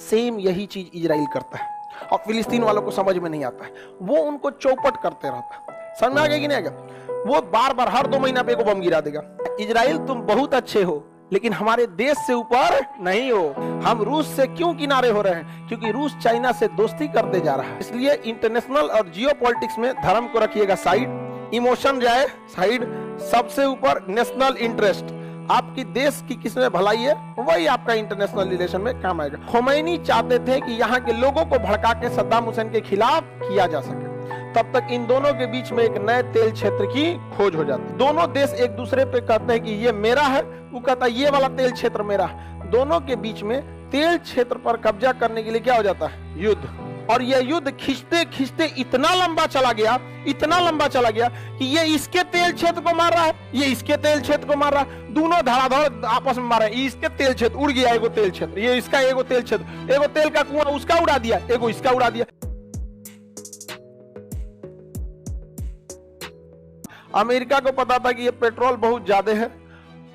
Same यही चीज Israel करता है और फिलिस्तीन वालों को समझ में नहीं आता है। वो उनको चौपट करते रहता है। समझ में आ गया कि नहीं आ गया? वो बार बार हर 2 महीना पे को बम गिरा देगा। इजराइल तुम बहुत अच्छे हो लेकिन हमारे देश से ऊपर नहीं हो। हम रूस से क्यों किनारे हो रहे हैं? क्योंकि रूस चाइना से दोस्ती करते जा रहा है। इसलिए इंटरनेशनल और जियो पॉलिटिक्स में धर्म को रखिएगा साइड, इमोशन जाए साइड, सबसे ऊपर नेशनल इंटरेस्ट। आपकी देश की किसमें भलाई है वही आपका इंटरनेशनल रिलेशन में काम आएगा। खोमैनी चाहते थे कि यहाँ के लोगों को भड़का के सद्दाम हुसैन के खिलाफ किया जा सके। तब तक इन दोनों के बीच में एक नए तेल क्षेत्र की खोज हो जाती है। दोनों देश एक दूसरे पे कहते हैं कि ये मेरा है, वो कहता है ये वाला तेल क्षेत्र मेरा है। दोनों के बीच में तेल क्षेत्र पर कब्जा करने के लिए क्या हो जाता है? युद्ध। और यह युद्ध खींचते खींचते इतना लंबा चला गया कि ये इसके तेल क्षेत्र को मार रहा है, ये इसके तेल क्षेत्र को मार रहा है, दोनों धड़ाधड़ आपस में मार रहे हैं। इसके तेल क्षेत्र उड़ गया, एगो तेल क्षेत्र, ये इसका एगो तेल क्षेत्र, एगो तेल का कुआं उसका उड़ा दिया, एगो इसका उड़ा दिया। अमेरिका को पता था कि ये पेट्रोल बहुत ज्यादा है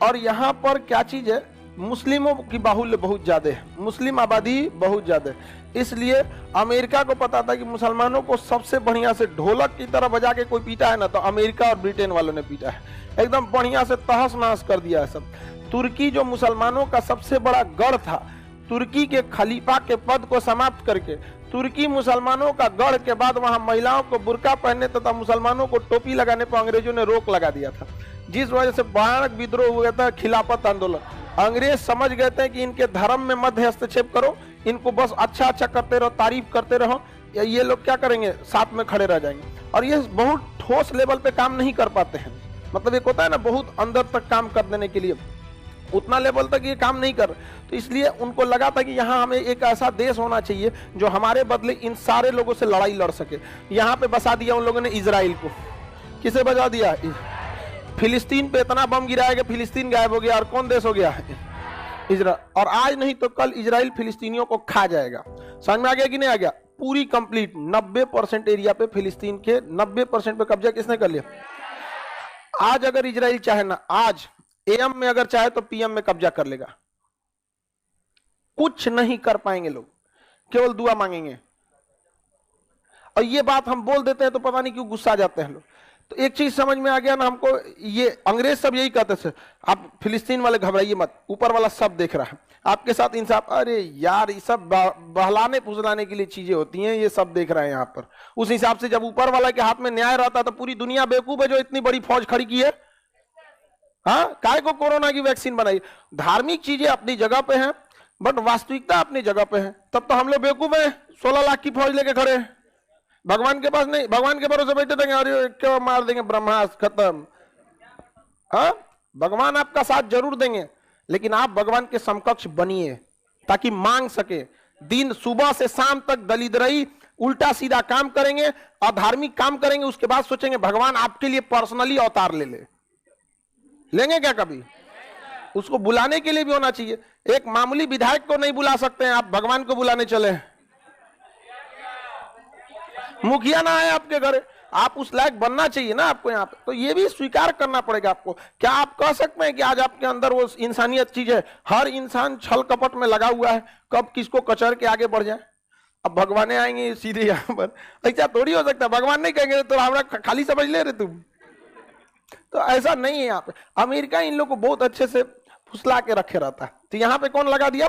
और यहाँ पर क्या चीज है, मुस्लिमों की बाहुल्य बहुत ज्यादा है, मुस्लिम आबादी बहुत ज्यादा है। इसलिए अमेरिका को पता था कि मुसलमानों को सबसे बढ़िया से ढोलक की तरह बजा के कोई पीटा है ना, तो अमेरिका और ब्रिटेन वालों ने पीटा है, एकदम बढ़िया से तहस नहस कर दिया है सब। तुर्की जो मुसलमानों का सबसे बड़ा गढ़ था, तुर्की के खलीफा के पद को समाप्त करके तुर्की मुसलमानों का गढ़ के बाद वहां महिलाओं को बुर्का पहनने तथा मुसलमानों को टोपी लगाने पर अंग्रेजों ने रोक लगा दिया था, जिस वजह से भयानक विद्रोह हुआ था, खिलाफत आंदोलन। अंग्रेज समझ गए थे कि इनके धर्म में मत हस्तक्षेप करो, इनको बस अच्छा अच्छा करते रहो, तारीफ करते रहो, या ये लोग क्या करेंगे, साथ में खड़े रह जाएंगे। और ये बहुत ठोस लेवल पे काम नहीं कर पाते हैं, मतलब एक होता है ना बहुत अंदर तक काम कर देने के लिए, उतना लेवल तक ये काम नहीं कर। तो इसलिए उनको लगा था कि यहाँ हमें एक ऐसा देश होना चाहिए जो हमारे बदले इन सारे लोगों से लड़ाई लड़ सके। यहाँ पे बसा दिया उन लोगों ने इजराइल को। किसे बजा दिया? फिलिस्तीन पे इतना बम गिराया कि फिलिस्तीन गायब हो गया और कौन देश हो गया? इजराइल। और आज नहीं तो कल इजराइल फिलिस्तीनियों को खा जाएगा। समझ में आ गया कि नहीं आ गया? पूरी कंप्लीट 90% एरिया पे फिलिस्तीन के 90% पे कब्जा किसने कर लिया? आज अगर इजराइल चाहे ना, आज एएम में अगर चाहे तो पीएम में कब्जा कर लेगा। कुछ नहीं कर पाएंगे लोग, केवल दुआ मांगेंगे। और ये बात हम बोल देते हैं तो पता नहीं क्यों गुस्सा जाते हैं लोग। तो एक चीज समझ में आ गया ना हमको, ये अंग्रेज सब यही कहते थे, आप फिलिस्तीन वाले घबराइए मत, ऊपर वाला सब देख रहा है आपके साथ इंसाफ। अरे यार, ये सब बहलाने फुसलाने के लिए चीजें होती हैं, ये सब देख रहे हैं यहाँ पर। उस हिसाब से जब ऊपर वाला के हाथ में न्याय रहता तो पूरी दुनिया बेवकूफ है जो इतनी बड़ी फौज खड़ी की है। हाँ, काय को कोरोना की वैक्सीन बनाई। धार्मिक चीजें अपनी जगह पे हैं बट वास्तविकता अपनी जगह पे है। तब तो हम लोग बेवकूफ हैं, 16 लाख की फौज लेके खड़े हैं, भगवान के पास नहीं, भगवान के भरोसे बैठे देंगे, अरे क्यों मार देंगे, ब्रह्मास्त्र खत्म। हाँ, भगवान आपका साथ जरूर देंगे लेकिन आप भगवान के समकक्ष बनिए ताकि मांग सके। दिन सुबह से शाम तक दलिद्रई उल्टा सीधा काम करेंगे, अधार्मिक काम करेंगे, उसके बाद सोचेंगे भगवान आपके लिए पर्सनली अवतार ले लेंगे क्या कभी? उसको बुलाने के लिए भी होना चाहिए। एक मामूली विधायक को नहीं बुला सकते हैं आप, भगवान को बुलाने चले। मुखिया ना आए आपके घर, आप उस लायक बनना चाहिए ना आपको यहाँ पे। तो ये भी स्वीकार करना पड़ेगा आपको। क्या आप कह सकते हैं कि आज आपके अंदर वो इंसानियत चीज है? हर इंसान छल कपट में लगा हुआ है, कब किसको कचर के आगे बढ़ जाए। अब भगवान आएंगे सीधे यहाँ पर, ऐसा थोड़ी हो सकता है। भगवान नहीं कहेंगे तो हमारा खाली समझ ले रहे तुम, तो ऐसा नहीं है यहाँ पे। अमेरिका इन लोग को बहुत अच्छे से फुसला के रखे रहता है। तो यहाँ पे कौन लगा दिया?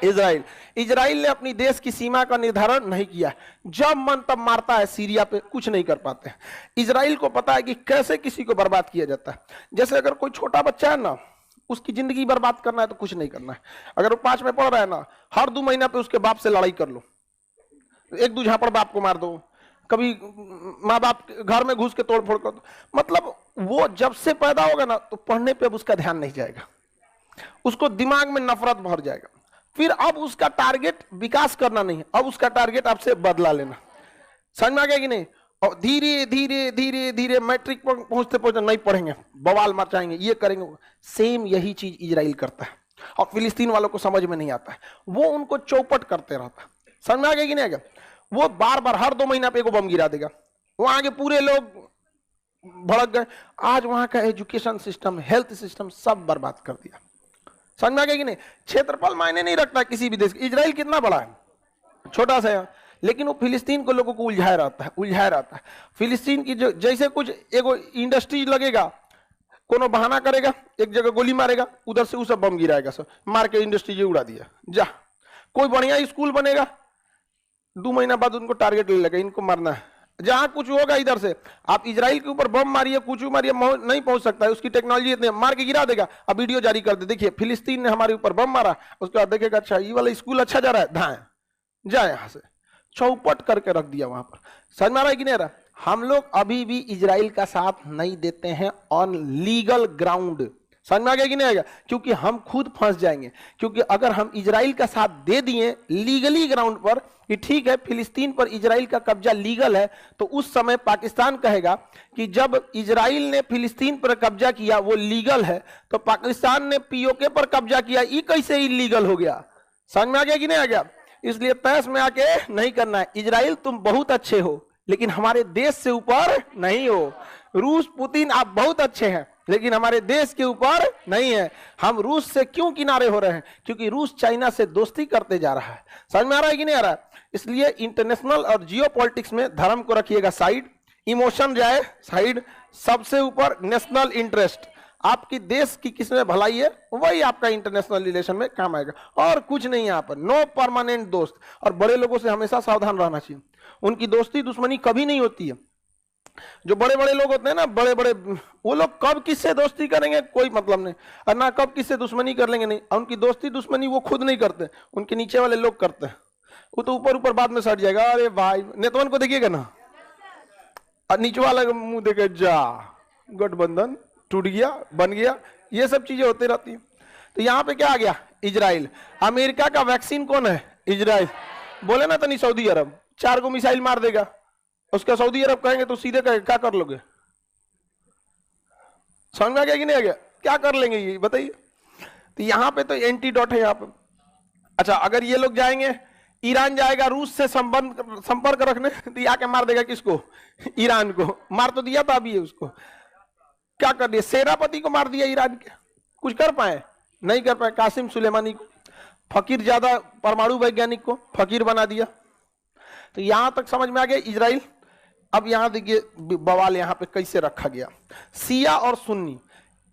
इजराइल। इजराइल ने अपनी देश की सीमा का निर्धारण नहीं किया, जब मन तब मारता है सीरिया पे, कुछ नहीं कर पाते हैं। इजराइल को पता है कि कैसे किसी को बर्बाद किया जाता है। जैसे अगर कोई छोटा बच्चा है ना, उसकी जिंदगी बर्बाद करना है तो कुछ नहीं करना है। अगर वो 5 में पढ़ रहा है ना, हर 2 महीना पे उसके बाप से लड़ाई कर लो, 1-2 झापड़ बाप को मार दो, कभी माँ बाप घर में घुस के तोड़ फोड़ कर दो। मतलब वो जब से पैदा होगा ना तो पढ़ने पे अब उसका ध्यान नहीं जाएगा, उसको दिमाग में नफरत भर जाएगा। फिर अब उसका टारगेट विकास करना नहीं है, अब उसका टारगेट आपसे बदला लेना। समझ में आ गया कि नहीं? और धीरे धीरे धीरे धीरे मैट्रिक पर पहुंचते पहुंचते नहीं पढ़ेंगे, बवाल मचाएंगे, ये करेंगे। सेम यही चीज इजराइल करता है और फिलिस्तीन वालों को समझ में नहीं आता है, वो उनको चौपट करते रहता है। समझ में आ गया कि नहीं आ गया? वो बार बार हर 2 महीना पे को बम गिरा देगा, वहां के पूरे लोग भड़क गए। आज वहां का एजुकेशन सिस्टम, हेल्थ सिस्टम सब बर्बाद कर दिया। समझ में आ गया कि नहीं? क्षेत्रफल मायने नहीं रखता किसी भी देश। इजराइल कितना बड़ा है? छोटा सा है, लेकिन वो फिलिस्तीन को लोगों को उलझाया रहता है। फिलिस्तीन की जो जैसे कुछ एगो इंडस्ट्री लगेगा, कोनो बहाना करेगा, एक जगह गोली मारेगा, उधर से उसे बम गिराएगा, सब मार के इंडस्ट्री ये उड़ा दिया जा। कोई बढ़िया स्कूल बनेगा, 2 महीना बाद उनको टारगेट ले लेगा, इनको मारना है। जहां कुछ होगा इधर से आप इजराइल के ऊपर बम मारिए, कुछ मारिए, नहीं पहुंच सकता है, उसकी टेक्नोलॉजी इतनी, मार के गिरा देगा। अब वीडियो जारी कर दे, देखिए फिलिस्तीन ने हमारे ऊपर बम मारा, उसके बाद देखेगा अच्छा ये वाला स्कूल अच्छा जा रहा है, धाए जा यहां से, चौपट करके रख दिया वहां पर। समझ में आ रहा है कि नहीं आ रहा? हम लोग अभी भी इजराइल का साथ नहीं देते हैं ऑन लीगल ग्राउंड। समझ में आ गया कि नहीं आएगा? क्योंकि हम खुद फंस जाएंगे। क्योंकि अगर हम इजराइल का साथ दे दिए लीगली ग्राउंड पर कि ठीक है फिलिस्तीन पर इजराइल का कब्जा लीगल है, तो उस समय पाकिस्तान कहेगा कि जब इजराइल ने फिलिस्तीन पर कब्जा किया वो लीगल है, तो पाकिस्तान ने पीओके पर कब्जा किया, ये कैसे इलीगल हो गया? समझ में आ गया कि नहीं आ गया? इसलिए तहस में आके नहीं करना है। इजराइल तुम बहुत अच्छे हो, लेकिन हमारे देश से ऊपर नहीं हो। रूस पुतिन आप बहुत अच्छे हैं, लेकिन हमारे देश के ऊपर नहीं है। हम रूस से क्यों किनारे हो रहे हैं? क्योंकि रूस चाइना से दोस्ती करते जा रहा है। समझ में आ रहा है कि नहीं आ रहा है? इसलिए इंटरनेशनल और जियो पॉलिटिक्स में धर्म को रखिएगा साइड, इमोशन जाए साइड, सबसे ऊपर नेशनल इंटरेस्ट। आपकी देश की किसमें भलाई है वही आपका इंटरनेशनल रिलेशन में काम आएगा, और कुछ नहीं। यहाँ पर नो परमानेंट दोस्त। और बड़े लोगों से हमेशा सावधान रहना चाहिए, उनकी दोस्ती दुश्मनी कभी नहीं होती है। जो बड़े बड़े लोग होते हैं ना, बड़े बड़े, वो लोग कब किससे दोस्ती करेंगे कोई मतलब नहीं, और ना कब किससे दुश्मनी कर लेंगे, नहीं। उनकी दोस्ती दुश्मनी वो खुद नहीं करते, उनके नीचे वाले लोग करते हैं। वो तो ऊपर ऊपर बाद में सट जाएगा, अरे भाई नेतवन को देखिएगा ना, और नीचे वाला मुंह देखे जा, गठबंधन टूट गया, बन गया, ये सब चीजें होती रहती है। तो यहाँ पे क्या आ गया? इजराइल। अमेरिका का वैक्सीन कौन है? इजराइल। बोले ना तो नहीं सऊदी अरब 4 को मिसाइल मार देगा, उसका सऊदी अरब कहेंगे तो सीधे क्या कर लोगे? समझ में आ गया कि नहीं आ गया? क्या कर लेंगे ये बताइए? तो यहाँ पे तो एंटीडोट है यहाँ पे। अच्छा, अगर ये लोग जाएंगे, ईरान जाएगा रूस से संपर्क रखने, तो आके मार देगा किसको? ईरान को। मार तो दिया था अभी उसको, क्या कर दिया? सेनापति को मार दिया ईरान के। कुछ कर पाए? नहीं कर पाए। कासिम सुलेमानी को, फकीर ज्यादा परमाणु वैज्ञानिक को फकीर बना दिया। तो यहां तक समझ में आ गया इजराइल। अब यहां देखिए बवाल यहां पे कैसे रखा गया। शिया और सुन्नी,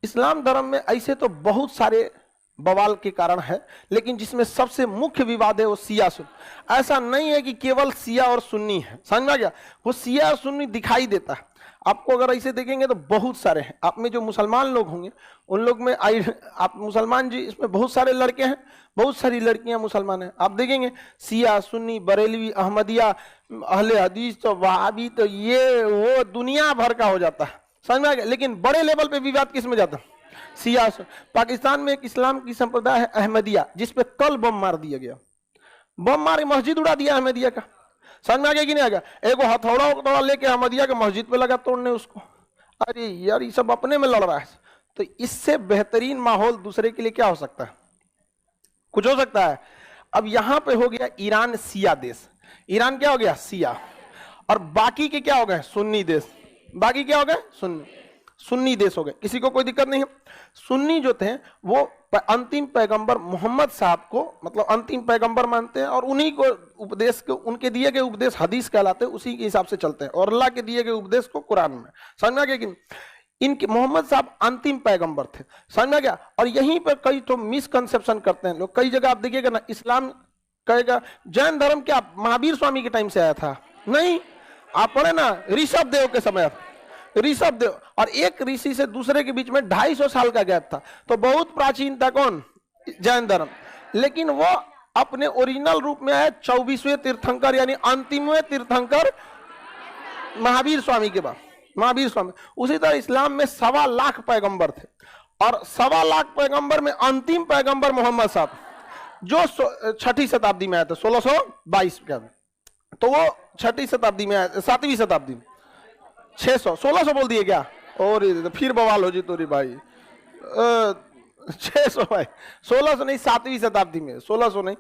इस्लाम धर्म में ऐसे तो बहुत सारे बवाल के कारण है, लेकिन जिसमें सबसे मुख्य विवाद है वो शिया सुन्नी। ऐसा नहीं है कि केवल शिया और सुन्नी है, समझ में आ गया? वो शिया और सुन्नी दिखाई देता है आपको। अगर ऐसे देखेंगे तो बहुत सारे हैं। आप में जो मुसलमान लोग होंगे उन लोग में आप मुसलमान जी, इसमें बहुत सारे लड़के हैं, बहुत सारी लड़कियां मुसलमान हैं। आप देखेंगे शिया, सुन्नी, बरेलवी, अहमदिया, अहले हदीस, तो वहाबी, तो ये वो दुनिया भर का हो जाता है, समझ में आ गया? लेकिन बड़े लेवल पे विवाद किस में जाता है? शिया। पाकिस्तान में एक इस्लाम की संप्रदाय है अहमदिया, जिसपे कल बम मार दिया गया, बम मार मस्जिद उड़ा दिया अहमदिया का। समझ में आ गया कि नहीं आ गया? एगो हथौड़ा लेके अहमदिया के मस्जिद पे लगा तोड़ने उसको। अरे यार, ये सब अपने में लड़ रहा है। तो इससे बेहतरीन माहौल दूसरे के लिए क्या हो सकता है? कुछ हो सकता है? अब यहां पे हो गया ईरान शिया देश। ईरान क्या हो गया? शिया। और बाकी के क्या हो गए? सुन्नी देश। बाकी क्या हो गए? सुन्नी देश हो गए। किसी को कोई दिक्कत नहीं है। सुन्नी जो थे वो अंतिम पैगंबर मोहम्मद साहब को मतलब अंतिम पैगंबर मानते हैं, और उन्हीं को उपदेश को, उनके दिए गए उपदेश हदीस कहलाते हैं, उसी के हिसाब से चलते हैं, और अल्लाह के दिए गए उपदेश को कुरान में। समझ में आ गया कि इनके मोहम्मद साहब अंतिम पैगंबर थे, समझ में आ गया? और यहीं पर कई तो मिसकंसेप्शन करते हैं लोग। कई जगह आप देखिएगा ना, इस्लाम कहेगा जैन धर्म क्या महावीर स्वामी के टाइम से आया था? नहीं, आप पढ़े ना ऋषभ देव के समय, ऋषभ देव और एक ऋषि से दूसरे के बीच में 250 साल का गैप था। तो बहुत प्राचीन था कौन? जैन धर्म। लेकिन वो अपने ओरिजिनल रूप में आए 24वें तीर्थंकर, यानी अंतिमवें तीर्थंकर महावीर स्वामी के बाद, महावीर स्वामी। उसी तरह इस्लाम में 1.25 लाख पैगंबर थे, और 1.25 लाख पैगंबर में अंतिम पैगंबर मोहम्मद साहब जो 6ठी शताब्दी में आए थे, 1622 का, तो वो 6ठी शताब्दी में आए, 7वीं शताब्दी में। 1600 बोल दिए क्या? और फिर बवाल हो जी तोरी भाई। 600 भाई, 1600 नहीं, 7वीं शताब्दी में, 1600 नहीं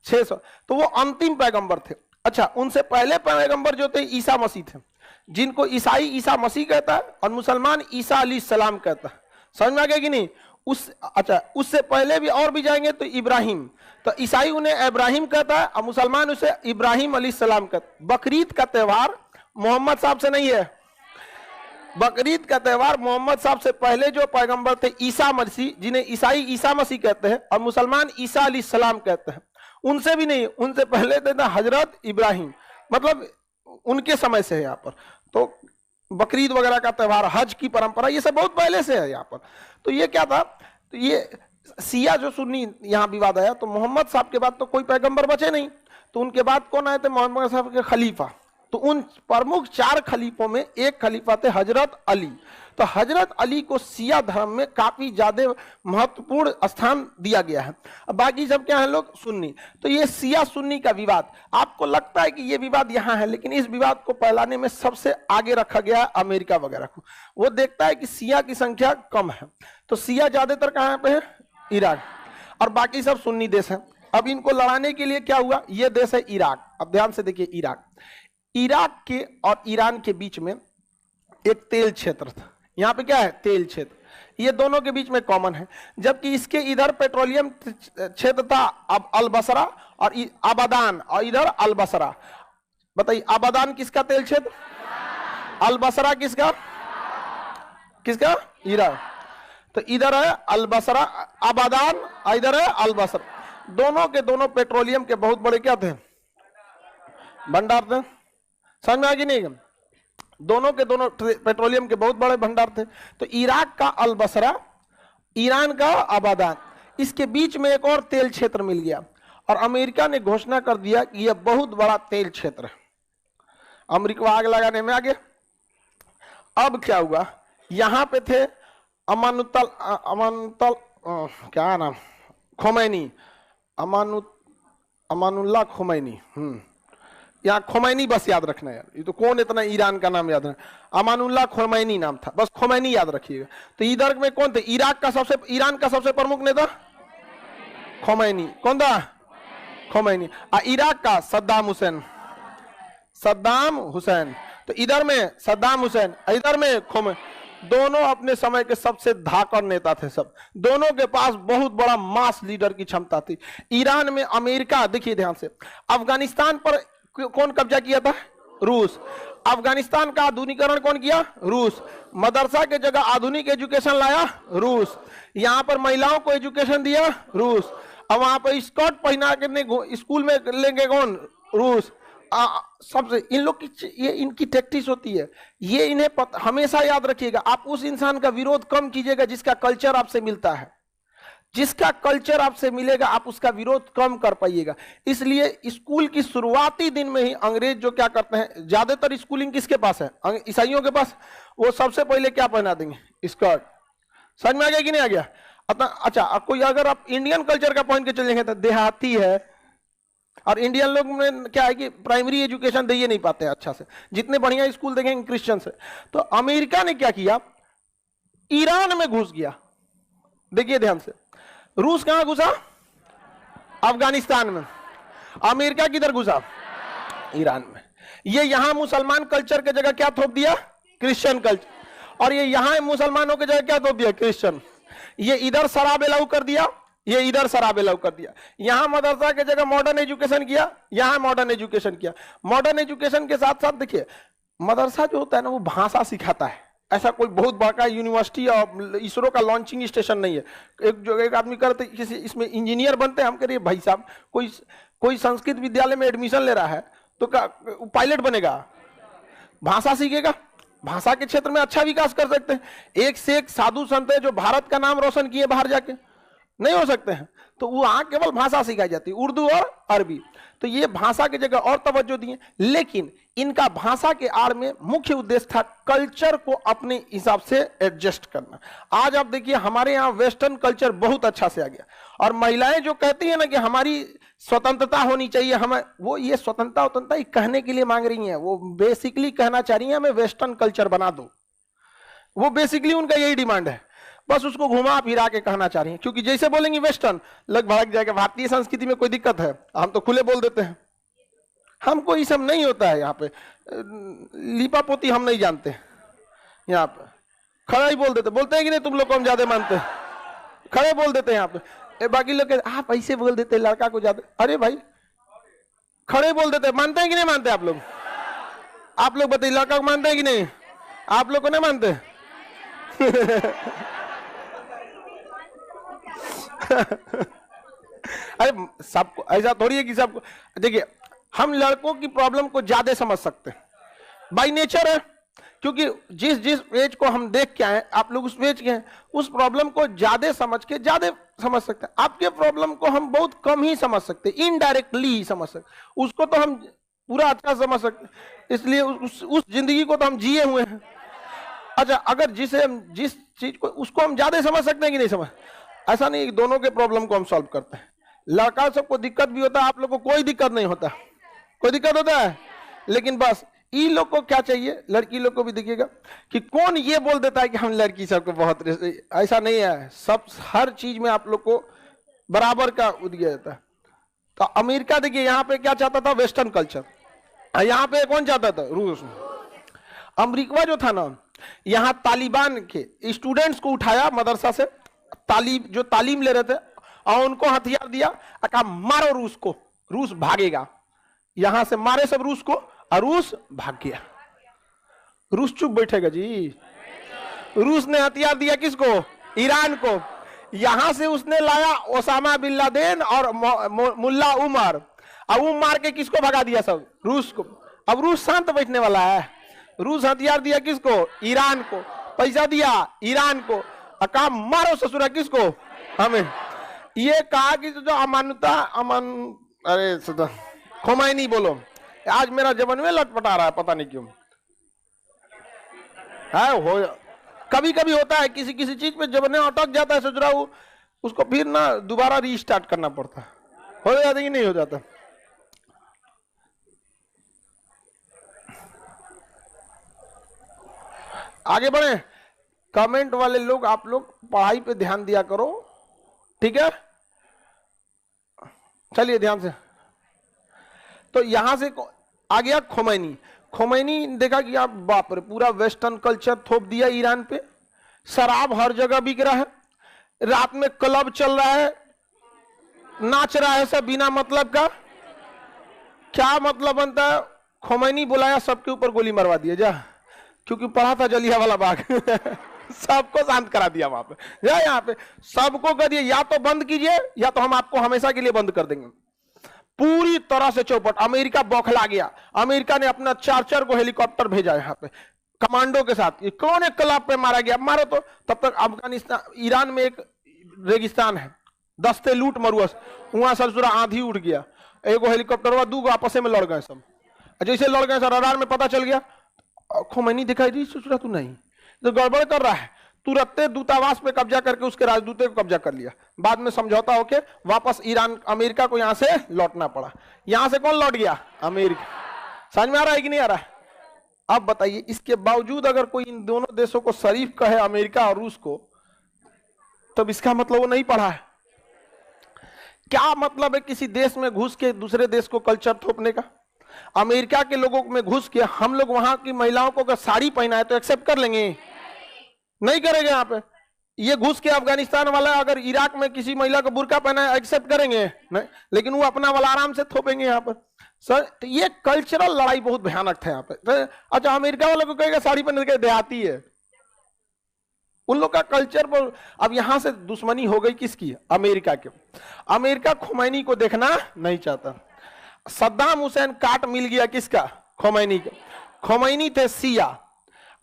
600। तो वो अंतिम पैगंबर थे। अच्छा, उनसे पहले पैगंबर जो थे ईसा मसीह थे, जिनको ईसाई ईसा मसीह कहता है और मुसलमान ईसा अलैहिस्सलाम कहता है। समझ में आ गया कि नहीं? उस अच्छा उससे पहले भी और भी जाएंगे तो इब्राहिम, तो ईसाई उन्हें इब्राहिम कहता है और मुसलमान उसे इब्राहिम अलैहिस्सलाम कहते। बकरीद का त्यौहार मोहम्मद साहब से नहीं है। बकरीद का त्यौहार मोहम्मद साहब से पहले जो पैगंबर थे ईसा मसीह, जिन्हें ईसाई ईसा मसीह कहते हैं और मुसलमान ईसा अलैहिस्सलाम कहते हैं, उनसे भी नहीं, उनसे पहले थे हजरत इब्राहिम, मतलब उनके समय से है यहाँ पर। तो बकरीद वगैरह का त्यौहार, हज की परंपरा, ये सब बहुत पहले से है यहाँ पर। तो ये क्या था, तो ये सिया जो सुन्नी यहाँ विवाद आया, तो मोहम्मद साहब के बाद तो कोई पैगंबर बचे नहीं, तो उनके बाद कौन आए थे, मोहम्मद साहब के खलीफा। तो उन प्रमुख 4 खलीफों में एक खलीफा थे हजरत अली। तो हजरत अली को सिया धर्म में काफी ज्यादा महत्वपूर्ण स्थान दिया गया है। अब बाकी सब क्या है लोग सुन्नी। तो ये सिया सुन्नी का विवाद, आपको लगता है कि ये विवाद यहाँ है, लेकिन इस विवाद को फैलाने में सबसे आगे रखा गया है अमेरिका वगैरह को। वो देखता है कि सिया की संख्या कम है, तो सिया ज्यादातर कहाँ पे है, इराक, और बाकी सब सुन्नी देश है। अब इनको लड़ाने के लिए क्या हुआ, ये देश है इराक। अब ध्यान से देखिए, इराक के और ईरान के बीच में एक तेल क्षेत्र था। यहाँ पे क्या है, तेल क्षेत्र, ये दोनों के बीच में कॉमन है। जबकि इसके इधर पेट्रोलियम क्षेत्र था, अब अल-बसरा और आबादान, और इधर अल-बसरा। बताइए आबादान किसका तेल क्षेत्र, अल-बसरा किसका, किसका, इराक। तो इधर है अल-बसरा आबादान और इधर है अल-बसरा। दोनों के दोनों पेट्रोलियम के बहुत बड़े क्या थे, भंडार थे। समझ में आ गई नहीं, दोनों के दोनों पेट्रोलियम के बहुत बड़े भंडार थे। तो इराक का अल-बसरा, ईरान का आबादान, इसके बीच में एक और तेल क्षेत्र मिल गया, और अमेरिका ने घोषणा कर दिया कि यह बहुत बड़ा तेल क्षेत्र है। अमेरिका आग लगाने में आगे। अब क्या हुआ, यहां पे थे अमानुतल क्या नाम, खोमैनी, अमानुल्लाह खोमैनी। यहाँ खोमैनी बस याद रखना यार, ये तो कौन इतना ईरान का नाम याद रखना, अमानुल्लाह खोमैनी नाम था, बस खोमैनी याद रखिएगा। तो इधर में कौन थे, ईरान का सबसे प्रमुख नेता खोमैनी, कौन था, खोमैनी। और इराक का सद्दाम हुसैन। तो इधर में सद्दाम हुसैन, इधर में खोमैनी, दोनों अपने समय के सबसे धाकड़ नेता थे सब। दोनों के पास बहुत बड़ा मास लीडर की क्षमता थी। ईरान में अमेरिका, देखिए ध्यान से, अफगानिस्तान पर कौन कब्जा किया था, रूस। अफगानिस्तान का आधुनिकीकरण कौन किया, रूस। मदरसा के जगह आधुनिक एजुकेशन लाया, रूस। यहां पर महिलाओं को एजुकेशन दिया, रूस। अब वहां पर स्कर्ट पहना के स्कूल में लेंगे कौन, रूस। सबसे इन लोग की ये इनकी टैक्टिस होती है, ये इन्हें हमेशा याद रखिएगा। आप उस इंसान का विरोध कम कीजिएगा जिसका कल्चर आपसे मिलता है, जिसका कल्चर आपसे मिलेगा आप उसका विरोध कम कर पाइएगा। इसलिए स्कूल की शुरुआती दिन में ही अंग्रेज जो क्या करते हैं, ज्यादातर स्कूलिंग किसके पास है, ईसाइयों के पास, वो सबसे पहले क्या पहना देंगे, स्कर्ट। समझ में आ गया कि नहीं आ गया। अच्छा, कोई अगर आप इंडियन कल्चर का पहन के चलेंगे तो देहाती है, और इंडियन लोग में क्या है कि प्राइमरी एजुकेशन दे नहीं पाते हैं अच्छा से, जितने बढ़िया स्कूल देखेंगे क्रिश्चियन से। तो अमेरिका ने क्या किया, ईरान में घुस गया। देखिए ध्यान से, रूस कहां घुसा, अफगानिस्तान में। अमेरिका किधर घुसा, ईरान में। ये यहां मुसलमान कल्चर के जगह क्या थोप दिया, क्रिश्चियन कल्चर। और ये यहां मुसलमानों के जगह क्या थोप दिया, क्रिश्चियन। ये इधर शराब अलाउ कर दिया, ये इधर शराब अलाउ कर दिया। यहां मदरसा के जगह मॉडर्न एजुकेशन किया, यहां मॉडर्न एजुकेशन किया। मॉडर्न एजुकेशन के साथ साथ देखिए, मदरसा जो होता है ना वो भाषा सिखाता है। ऐसा कोई बहुत बड़ा यूनिवर्सिटी और इसरो का लॉन्चिंग स्टेशन नहीं है। एक आदमी करते किसी इसमें इंजीनियर बनते हैं, हम कह रहे भाई साहब कोई संस्कृत विद्यालय में एडमिशन ले रहा है तो पायलट बनेगा, भाषा सीखेगा, भाषा के क्षेत्र में अच्छा विकास कर सकते हैं। एक से एक साधु संत है जो भारत का नाम रोशन किए बाहर जाके, नहीं हो सकते हैं। तो वहां केवल भाषा सिखाई जाती है, उर्दू और अरबी। तो ये भाषा की जगह और तवज्जो दिए, लेकिन इनका भाषा के आड़ में मुख्य उद्देश्य था कल्चर को अपने हिसाब से एडजस्ट करना। आज आप देखिए हमारे यहाँ वेस्टर्न कल्चर बहुत अच्छा से आ गया, और महिलाएं जो कहती है ना कि हमारी स्वतंत्रता होनी चाहिए, हमें वो ये स्वतंत्रता कहने के लिए मांग रही हैं। वो बेसिकली कहना चाह रही है हमें वेस्टर्न कल्चर बना दो। वो बेसिकली उनका यही डिमांड है, बस उसको घुमा फिरा के कहना चाह रही हैं। क्योंकि जैसे बोलेंगे वेस्टर्न, लग भड़क जाएगा। भारतीय संस्कृति में कोई दिक्कत है, हम तो खुले बोल देते हैं, हमको ये सब नहीं होता है। यहाँ पे लिपा पोती हम नहीं जानते, यहाँ पे खड़ा ही बोल देते। बोलते हैं कि नहीं तुम लोग को हम ज्यादा मानते हैं, खड़े बोल देते हैं यहाँ पे। बाकी लोग आप ऐसे बोल देते हैं लड़का को ज्यादा, अरे भाई खड़े बोल देते, मानते हैं कि नहीं मानते आप लोग? आप लोग बताइए, लड़का को मानते हैं कि नहीं? आप लोग को नहीं मानते? अरे सबको ऐसा थोड़ी है कि सबको, देखिए हम लड़कों की प्रॉब्लम को ज्यादा समझ सकते हैं, बाई नेचर है, क्योंकि जिस जिस एज को हम देख के आए, आप लोग उस एज के हैं, उस प्रॉब्लम को ज्यादा समझ के ज्यादा समझ सकते हैं। आपके प्रॉब्लम को हम बहुत कम ही समझ सकते हैं, इनडायरेक्टली ही समझ सकते, उसको तो हम पूरा अच्छा समझ सकते, इसलिए उस जिंदगी को तो हम जिए हुए हैं। अच्छा, अगर जिस चीज को उसको हम ज्यादा समझ सकते हैं कि नहीं समझ, ऐसा नहीं, दोनों के प्रॉब्लम को हम सॉल्व करते हैं। लड़का सबको दिक्कत भी होता है, आप लोग को कोई दिक्कत नहीं होता, कोई दिक्कत होता है, लेकिन बस इन लोग को क्या चाहिए, लड़की लोग को भी देखिएगा कि कौन ये बोल देता है कि हम लड़की सबको बहुत, ऐसा नहीं है, सब हर चीज में आप लोग को बराबर का दिया जाता है। तो अमेरिका देखिए यहाँ पे क्या चाहता था, वेस्टर्न कल्चर, यहाँ पे कौन चाहता था, रूस। अमेरिका जो था ना, यहाँ तालिबान के स्टूडेंट्स को उठाया मदरसा से, जो तालीम ले रहे थे, और उनको हथियार दिया, कहा मारो रूस को, रूस भागेगा, यहां से मारे सब रूस को, और रूस भाग गया। रूस चुप बैठेगा जी? रूस ने हथियार दिया किसको, ईरान को, यहां से उसने लाया ओसामा बिन लादेन और मुल्ला उमर, अब वो मार के किसको भगा दिया, सब रूस को। अब रूस शांत बैठने वाला है? रूस हथियार दिया किसको, ईरान को, पैसा दिया ईरान को, कहा मारो ससुरा किसको, हमें। ये कहा कि जो अमानता अरे खोमैनी बोलो, आज मेरा जबन में लटपटा रहा है, पता नहीं क्यों है, हो कभी कभी होता है, किसी किसी चीज पे जबन में अटक जाता है, सोच रहा हूं उसको फिर ना दोबारा रीस्टार्ट करना पड़ता है, हो जाता कि नहीं हो जाता। आगे बढ़े, कमेंट वाले लोग, आप लोग पढ़ाई पे ध्यान दिया करो, ठीक है? चलिए ध्यान से, तो यहां से आ गया खोमैनी। खोमैनी देखा कि आप बाप रे, पूरा वेस्टर्न कल्चर थोप दिया ईरान पे, शराब हर जगह बिक रहा है, रात में क्लब चल रहा है, नाच रहा है सब बिना मतलब का। क्या मतलब बनता है? खोमैनी बुलाया, सबके ऊपर गोली मरवा दिया जा, क्योंकि पढ़ा था जलियांवाला बाग। सबको शांत करा दिया वहां पे, यहाँ पे सबको कह दिया या तो बंद कीजिए या तो हम आपको हमेशा के लिए बंद कर देंगे। पूरी तरह से चौपट, अमेरिका बौखला गया। अमेरिका ने अपना 4-4 को हेलीकॉप्टर भेजा यहाँ पे कमांडो के साथ, ये कौन एक क्लब पे मारा गया, मारो तो। तब तक अफगानिस्तान, ईरान में एक रेगिस्तान है, दस्ते लूट मरुआ, वहां सरसुरा आंधी उठ गया, एगो हेलीकॉप्टर हुआ, 2 आपस में लड़ गए सब। जैसे लड़ गए सर, रडार में पता चल गया, खोमैनी दिखाई दी, सोच रहा तू नहीं तो गड़बड़ कर रहा है, तुरंत दूतावास पे कब्जा करके उसके राजदूत को कब्जा कर लिया। बाद में समझौता होके वापस ईरान, अमेरिका को यहां से लौटना पड़ा। यहां से कौन लौट गया? अमेरिका। समझ में आ रहा है कि नहीं आ रहा है? अब बताइए, इसके बावजूद अगर कोई इन दोनों देशों को शरीफ कहे, अमेरिका और रूस को, तब इसका मतलब वो नहीं पढ़ा है। क्या मतलब है किसी देश में घुस के दूसरे देश को कल्चर थोपने का? अमेरिका के लोगों में घुस के हम लोग वहां की महिलाओं को अगर साड़ी पहनाए तो एक्सेप्ट कर लेंगे? नहीं करेंगे। यहाँ पे ये घुस के अफगानिस्तान वाला अगर इराक में किसी महिला को बुर्का पहना एक्सेप्ट करेंगे? नहीं, लेकिन वो अपना वाला आराम से थोपेंगे यहाँ पर। सर तो ये कल्चरल लड़ाई बहुत भयानक था यहाँ पे। तो अच्छा, अमेरिका वालों को कहेगा साड़ी पहन के देहाती है, उन लोग का कल्चर पर। अब यहां से दुश्मनी हो गई किसकी? अमेरिका के। अमेरिका खोमैनी को देखना नहीं चाहता। सद्दाम हुसैन काट मिल गया किसका? खोमैनी का। खोमैनी थे सिया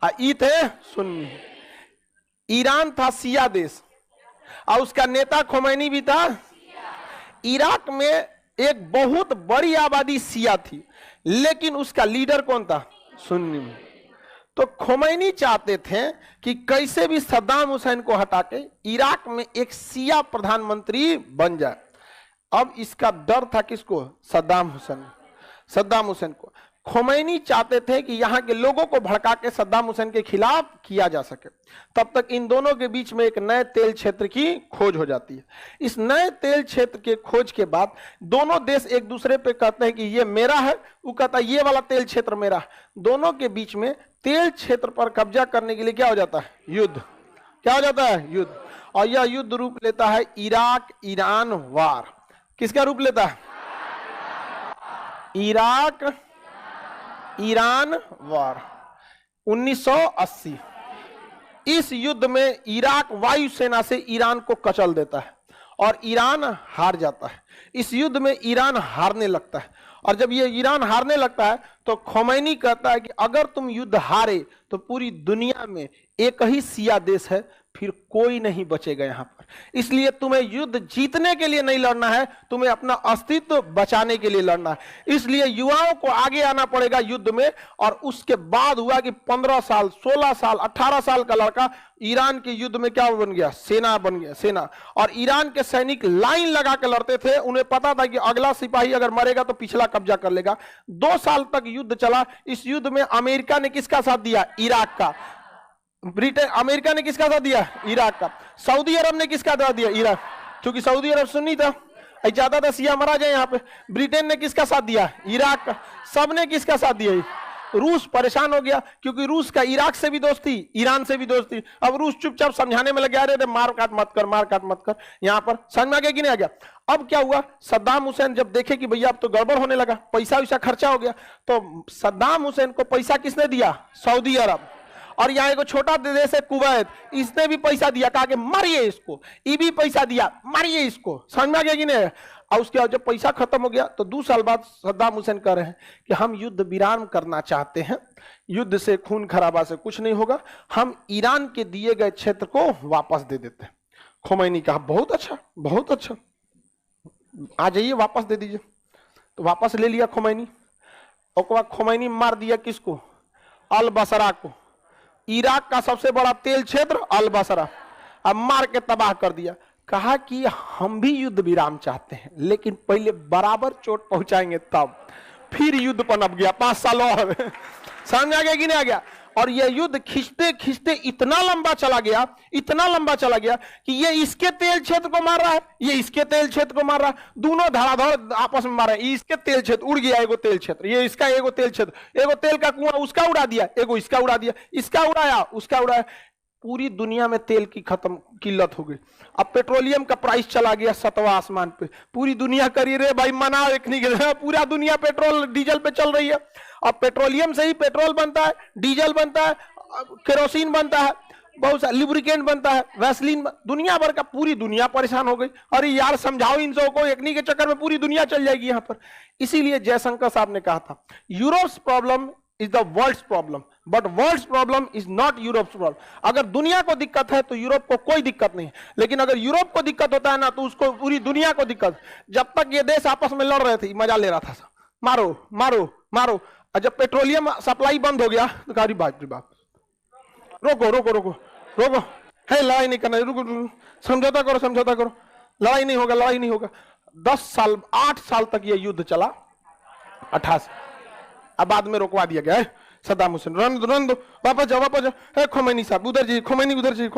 और ई थे सुन्नी। ईरान था सिया देश और उसका नेता खोमैनी भी था। इराक में एक बहुत बड़ी आबादी सिया थी, लेकिन उसका लीडर कौन था? सुन्नी। तो खोमैनी चाहते थे कि कैसे भी सद्दाम हुसैन को हटा के इराक में एक सिया प्रधानमंत्री बन जाए। अब इसका डर था किसको? सद्दाम हुसैन को। खोमैनी चाहते थे कि यहां के लोगों को भड़का के सद्दाम हुसैन के खिलाफ किया जा सके। तब तक इन दोनों के बीच में एक नए तेल क्षेत्र की खोज हो जाती है। इस नए तेल क्षेत्र के खोज के बाद दोनों देश एक दूसरे पे कहते हैं कि ये मेरा है, वो कहता है ये वाला तेल क्षेत्र मेरा है। दोनों के बीच में तेल क्षेत्र पर कब्जा करने के लिए क्या हो जाता है? युद्ध। क्या हो जाता है? युद्ध। और यह युद्ध रूप लेता है इराक ईरान वार। किसका रूप लेता है? इराक ईरान वार 1980। इस युद्ध में इराक वायुसेना से ईरान को कचल देता है और ईरान हार जाता है। इस युद्ध में ईरान हारने लगता है और जब ये ईरान हारने लगता है तो खोमैनी कहता है कि अगर तुम युद्ध हारे तो पूरी दुनिया में एक ही शिया देश है, फिर कोई नहीं बचेगा यहां पर। इसलिए तुम्हें युद्ध जीतने के लिए नहीं लड़ना है, तुम्हें अपना अस्तित्व बचाने के लिए लड़ना है। इसलिए युवाओं को आगे आना पड़ेगा युद्ध में। और उसके बाद हुआ कि 15 साल 16 साल 18 साल का लड़का ईरान के युद्ध में क्या बन गया? सेना बन गया, सेना। और ईरान के सैनिक लाइन लगा के लड़ते थे, उन्हें पता था कि अगला सिपाही अगर मरेगा तो पिछला कब्जा कर लेगा। 2 साल तक युद्ध चला। इस युद्ध में अमेरिका ने किसका साथ दिया? इराक का। ब्रिटेन, अमेरिका ने किसका साथ दिया? इराक का। सऊदी अरब ने किसका साथ दिया? इराक, क्योंकि सऊदी अरब सुन्नी था, चाहता था शिया मरा जाए यहाँ पे। ब्रिटेन ने किसका साथ दिया? इराक का। सबने किसका साथ दिया? रूस परेशान हो गया क्योंकि रूस का इराक से भी दोस्ती, ईरान से भी दोस्ती। अब रूस चुपचाप समझाने में लग गया, अरे मार काट मत कर, मार काट मत कर। यहां पर समझ में आ गया कि नहीं आ गया? अब क्या हुआ? सद्दाम हुसैन जब देखे कि भैया अब तो गड़बड़ होने लगा, पैसा वैसा खर्चा हो गया, तो सद्दाम हुसैन को पैसा किसने दिया? सऊदी अरब। और यहाँ एक छोटा देश है कुवैत, इसने भी पैसा दिया, कहा कि मारिए इसको। ये भी पैसा दिया, मारिए इसको। समझ में आ गया कि नहीं? और उसके बाद जब पैसा खत्म हो गया तो 2 साल बाद सद्दाम हुसैन कह रहे हैं कि हम युद्ध विराम करना चाहते हैं, युद्ध से खून खराबा से कुछ नहीं होगा, हम ईरान के दिए गए क्षेत्र को वापस दे देते हैं। खोमैनी कहा बहुत अच्छा, बहुत अच्छा, आ जाइए वापस दे दीजिए। तो वापस ले लिया खोमैनी। और खोमैनी मार दिया किसको? अल बसरा को। इराक का सबसे बड़ा तेल क्षेत्र अल बसरा, अब मार के तबाह कर दिया। कहा कि हम भी युद्ध विराम चाहते हैं, लेकिन पहले बराबर चोट पहुंचाएंगे तब। फिर युद्ध पनप गया 5 साल और। समझ आ गया कि नहीं आ गया? और यह युद्ध खींचते खींचते इतना लंबा चला गया, इतना लंबा चला गया कि ये इसके तेल क्षेत्र को मार रहा है, ये इसके तेल क्षेत्र को मार रहा है, दोनों धड़ाधड़ आपस में मार रहे हैं। इसके तेल क्षेत्र उड़ गया, एगो तेल क्षेत्र, ये इसका एगो तेल क्षेत्र, एगो तेल का कुआं उसका उड़ा दिया, एगो इसका उड़ा दिया, इसका उड़ाया उसका उड़ाया। पूरी दुनिया में तेल की खत्म किल्लत हो गई। अब पेट्रोलियम का प्राइस चला गया 7वां आसमान पे। पूरी दुनिया करी रे भाई मना, एक नहीं, पूरा दुनिया पेट्रोल डीजल पे चल रही है। अब पेट्रोलियम से ही पेट्रोल बनता है, डीजल बनता है, केरोसिन बनता है, बहुत सा लिब्रिकेंट बनता है, वैसलीन, दुनिया भर का। पूरी दुनिया परेशान हो गई। अरे यार समझाओ इन सबको, एक नहीं के चक्कर में पूरी दुनिया चल जाएगी यहाँ पर। इसीलिए जयशंकर साहब ने कहा था Europe's problem is the world's problem, but world's problem is not Europe's problem. अगर दुनिया को दिक्कत है तो यूरोप को कोई दिक्कत नहीं, लेकिन अगर यूरोप को दिक्कत होता है ना तो उसको पूरी दुनिया को दिक्कत। जब तक ये देश आपस में लड़ रहे थे मजा ले रहा था, मारो मारो मारो। और जब पेट्रोलियम सप्लाई बंद हो गया तो कहा बाप रे बाप, रोको रोको रोको रोको, है लड़ाई नहीं करना, रुको, समझौता करो समझौता करो, लड़ाई नहीं होगा लड़ाई नहीं होगा। 10 साल 8 साल तक ये युद्ध चला, 88। अब बाद में रोकवा दिया गया है सद्दाम हुसैन, रन दो वापस जाओ, खोमैनी साहब उधर जी, खोमैनी उधर जी।